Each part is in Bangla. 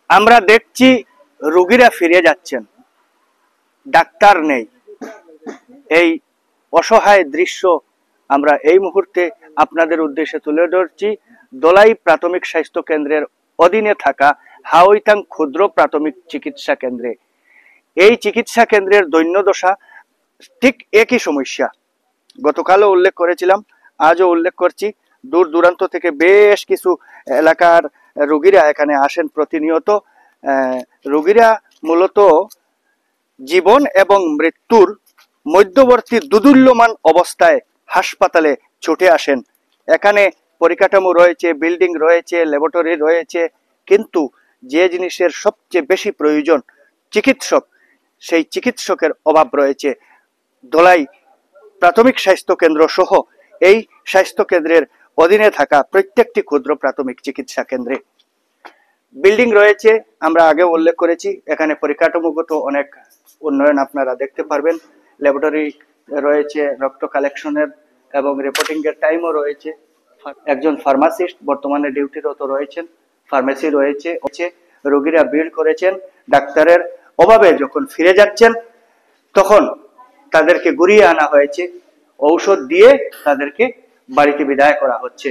আমরা দেখছি রোগীরা ফিরে যাচ্ছেন, ডাক্তার নেই। এই অসহায় দৃশ্য আমরা এই মুহূর্তে আপনাদের উদ্দেশ্যে তুলে ধরছি। দোলাই প্রাথমিক স্বাস্থ্য কেন্দ্রের অধীনে থাকা হাওইতাং ক্ষুদ্র প্রাথমিক চিকিৎসা কেন্দ্রে। এই চিকিৎসা কেন্দ্রের দৈন্যদশা ঠিক একই সমস্যা। গতকালও উল্লেখ করেছিলাম, আজও উল্লেখ করছি। দূর দূরান্ত থেকে বেশ কিছু এলাকার রোগীরা এখানে আসেন প্রতিনিয়ত। রোগীরা মূলত জীবন এবং মৃত্যুর মধ্যবর্তী দুদুল্যমান অবস্থায় হাসপাতালে ছুটে আসেন। এখানে পরিকাঠামো রয়েছে, বিল্ডিং রয়েছে, ল্যাবরেটরি রয়েছে, কিন্তু যে জিনিসের সবচেয়ে বেশি প্রয়োজন চিকিৎসক, সেই চিকিৎসকের অভাব রয়েছে। দোলাই প্রাথমিক স্বাস্থ্য কেন্দ্র সহ এই স্বাস্থ্য কেন্দ্রের অধীনে থাকা প্রত্যেকটি ক্ষুদ্র প্রাথমিক চিকিৎসা কেন্দ্রে বিল্ডিং রয়েছে। আমরা আগে উল্লেখ করেছি, এখানে পরিকাঠামোগত অনেক উন্নয়ন আপনারা দেখতে পারবেন। ল্যাবরেটরি রয়েছে, রক্ত কালেকশনের এবং রিপোর্টিং এর টাইমও রয়েছে। একজন ফার্মাসিস্ট বর্তমানে ডিউটিরত রয়েছেন, ফার্মেসি রয়েছে। রোগীরা ভিড় করেছেন, ডাক্তারের অভাবে যখন ফিরে যাচ্ছেন তখন তাদেরকে ঘুরিয়ে আনা হয়েছে, ঔষধ দিয়ে তাদেরকে বাড়িতে বিদায় করা হচ্ছে।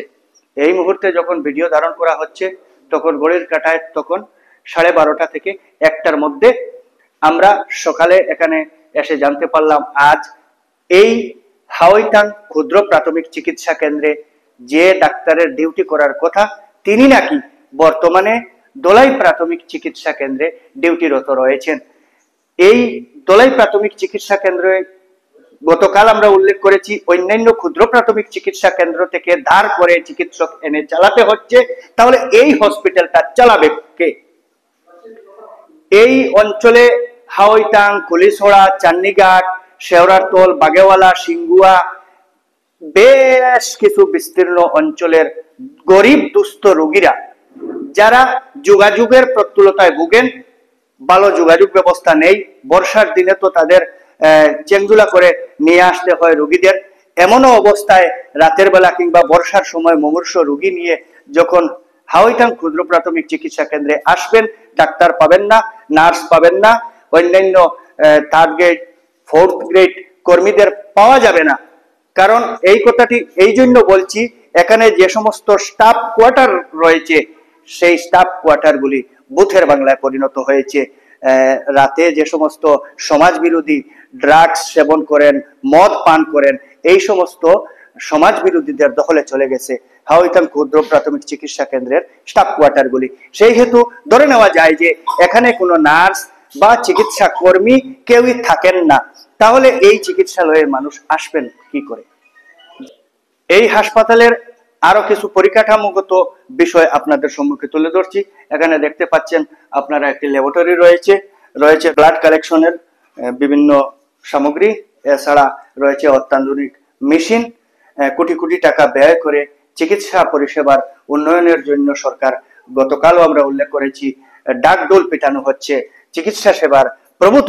এই মুহূর্তে যখন ভিডিও ধারণ করা হচ্ছে তখন ঘড়ির কাঁটায় তখন 12:30 থেকে 1টার মধ্যে। আমরা সকালে এখানে এসে জানতে পারলাম আজ এই হাওইতাং ক্ষুদ্র প্রাথমিক চিকিৎসা কেন্দ্রে যে ডাক্তারের ডিউটি করার কথা তিনি নাকি বর্তমানে দোলাই প্রাথমিক চিকিৎসা কেন্দ্রে ডিউটিরত রয়েছেন। এই দোলাই প্রাথমিক চিকিৎসা কেন্দ্রে গতকাল আমরা উল্লেখ করেছি অন্যান্য ক্ষুদ্র প্রাথমিক চিকিৎসা কেন্দ্র থেকে ধার করে চিকিৎসক এনে চালাতে হচ্ছে। তাহলে এই হসপিটালটা চালাবে কে? এই অঞ্চলে হাওইতাং, কুলিছড়া, চান্নিঘাট, শেওড়ারতল, বাগেওয়ালা, সিঙ্গুয়া বেশ কিছু বিস্তীর্ণ অঞ্চলের গরিব দুস্থ রোগীরা যারা যোগাযোগের প্রতিকূলতায় ভুগেন, ভালো যোগাযোগ ব্যবস্থা নেই। বর্ষার দিনে তো তাদের চেংদুলা করে নিয়ে আসতে হয় রোগীদের। এমনও অবস্থায় রাতের বেলা কিংবা বর্ষার সময় মুমূর্ষ রোগী নিয়ে যখন হাওইতাং ক্ষুদ্র প্রাথমিক চিকিৎসা কেন্দ্রে আসবেন, ডাক্তার পাবেন না, নার্স পাবেন না, অন্যান্য 3rd গ্রেড 4th গ্রেড কর্মীদের পাওয়া যাবে না। কারণ এই কথাটি এই জন্য বলছি, এখানে যে সমস্ত স্টাফ কোয়ার্টার রয়েছে সেই স্টাফ কোয়ার্টারগুলি বুথের বাংলায় পরিণত হয়েছে। রাতে যে সমস্ত সমাজ বিরোধী ড্রাগস সেবন করেন, মদ পান করেন, এই সমস্ত সমাজ বিরোধীদের দখলে চলে গেছে হাওইতাং ক্ষুদ্র প্রাথমিক চিকিৎসা কেন্দ্রের স্টাফ কোয়ার্টারগুলি। সেই হেতু ধরে নেওয়া যায় যে এখানে কোনো নার্স বা চিকিৎসা কর্মী কেউই থাকেন না। তাহলে এই চিকিৎসালয়ে মানুষ আসবেন কি করে? এই হাসপাতালের আরো কিছু পরিকাঠামোগত বিষয় আপনাদের সম্মুখে তুলে ধরছি। এখানে দেখতে পাচ্ছেন আপনারা একটি ল্যাবরেটরি রয়েছে ব্লাড কালেকশনের বিভিন্ন সামগ্রী, এছাড়া রয়েছে অত্যাধুনিক মেশিন। কোটি কোটি টাকা ব্যয় করে চিকিৎসা পরিষেবার উন্নয়নের জন্য সরকার, গতকালও আমরা উল্লেখ করেছি, ডাকডোল পেটানো হচ্ছে, চিকিৎসা সেবার প্রভূত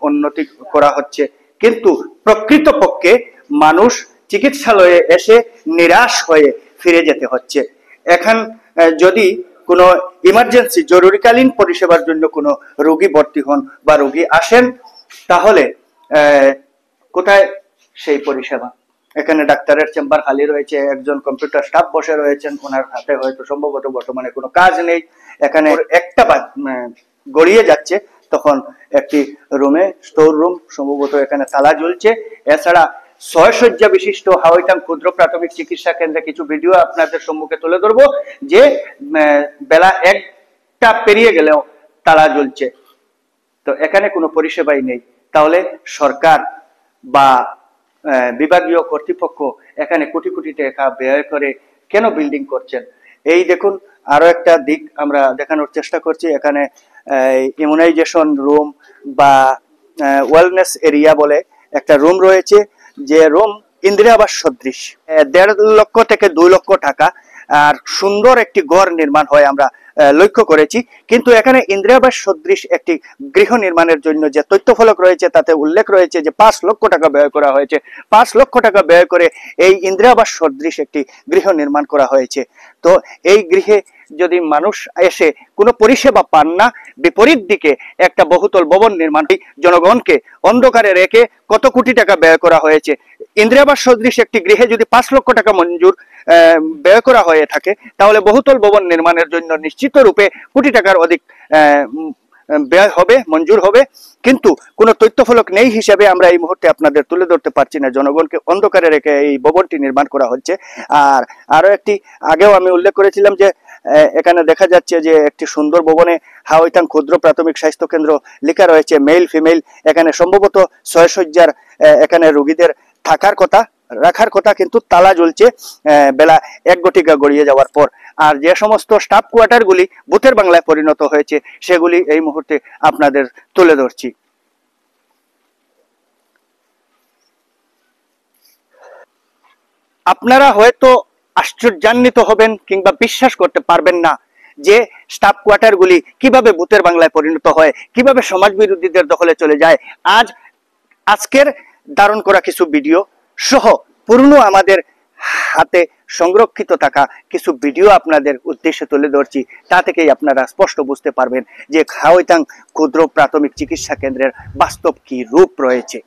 উন্নতি করা হচ্ছে। কিন্তু প্রকৃতপক্ষে মানুষ চিকিৎসালয়ে এসে নিরাশ হয়ে ফিরে যেতে হচ্ছে। এখন যদি কোনো ইমার্জেন্সি জরুরিকালীন পরিষেবার জন্য কোনো রোগী ভর্তি হন বা রোগী আসেন, তাহলে কোথায় সেই পরিষেবা? এখানে ডাক্তারের চেম্বার খালি রয়েছে, একজন কম্পিউটার স্টাফ বসে রয়েছেন, ওনার হাতে হয়তো সম্ভবত বর্তমানে কোনো কাজ নেই। এখানে একটা গড়িয়ে যাচ্ছে, তখন একটি রুমে, স্টোর রুম সম্ভবত, এখানে তালা ঝুলছে। এছাড়া 6 শয্যা বিশিষ্ট হাওইতাং ক্ষুদ্র প্রাথমিক চিকিৎসা কেন্দ্রে কিছু ভিডিও আপনাদের সম্মুখে তুলে ধরবো যে বেলা 1টা পেরিয়ে গেলেও তালা ঝুলছে। তো এখানে কোনো পরিষেবাই নেই। তাহলে সরকার বা বিভাগীয় কর্তৃপক্ষ এখানে কোটি কোটি টাকা ব্যয় করে কেন বিল্ডিং করছেন? এই দেখুন, আরো একটা দিক আমরা দেখানোর চেষ্টা করছি। এখানে ইমিউনাইজেশন রুম বা ওয়েলনেস এরিয়া বলে একটা রুম রয়েছে, যে রুম ইন্দিরা আবাস সদৃশ। 1.5 লক্ষ থেকে 2 লক্ষ টাকা আর সুন্দর একটি ঘর নির্মাণ হয় আমরা লক্ষ্য করেছি। কিন্তু এখানে ইন্দিরাবাস সদৃশ একটি গৃহ নির্মাণের জন্য যে তথ্যফলক রয়েছে তাতে উল্লেখ রয়েছে যে 5 লক্ষ টাকা ব্যয় করা হয়েছে। 5 লক্ষ টাকা ব্যয় করে এই ইন্দিরাবাস সদৃশ একটি গৃহ নির্মাণ করা হয়েছে। তো এই গৃহে যদি মানুষ এসে কোনো পরিষেবা পান না, বিপরীত দিকে একটা বহুতল ভবন নির্মাণ জনগণকে অন্ধকারে রেখে কত কোটি টাকা ব্যয় করা হয়েছে। ইন্দিরাবাস সদৃশ একটি গৃহে যদি 5 লক্ষ টাকা মঞ্জুর ব্যয় করা হয়ে থাকে, তাহলে বহুতল ভবন নির্মাণের জন্য নিশ্চিত রূপে কোটি টাকার অধিক ব্যয় হবে, মঞ্জুর হবে। কিন্তু কোনো তথ্যফলক নেই হিসাবে আমরা এই মুহূর্তে আপনাদের তুলে ধরতে পারছি না। জনগণকে অন্ধকারে রেখে এই ভবনটি নির্মাণ করা হচ্ছে। আর আরো একটি, আগেও আমি উল্লেখ করেছিলাম যে এখানে দেখা যাচ্ছে যে একটি সুন্দর ভবনে হাওয়াইতাং ক্ষুদ্র প্রাথমিক স্বাস্থ্য কেন্দ্র লেখা রয়েছে, মেল ফিমেল। এখানে সম্ভবত 6 শয্যার এখানে রোগীদের থাকার কথা, রাখার কথা, কিন্তু তালা ঝুলছে বেলা 1 ঘটিকা গড়িয়ে যাওয়ার পর। আর যে সমস্ত স্টাফ কোয়ার্টারগুলি ভূতের বাংলায় পরিণত হয়েছে সেগুলি এই মুহূর্তে আপনাদের তুলে ধরছি। আপনারা হয়তো আশ্চর্যান্বিত হবেন কিংবা বিশ্বাস করতে পারবেন না যে স্টাফ কোয়ার্টারগুলি কিভাবে ভূতের বাংলায় পরিণত হয়, কিভাবে সমাজ বিরোধীদের দখলে চলে যায়। আজকের ধারণ করা কিছু ভিডিও সহ পুরনো আমাদের হাতে সংরক্ষিত থাকা কিছু ভিডিও আপনাদের উদ্দেশ্যে তুলে ধরছি। তা থেকেই আপনারা স্পষ্ট বুঝতে পারবেন যে হাওয়াইতাং ক্ষুদ্র প্রাথমিক চিকিৎসা কেন্দ্রের বাস্তব কি রূপ রয়েছে।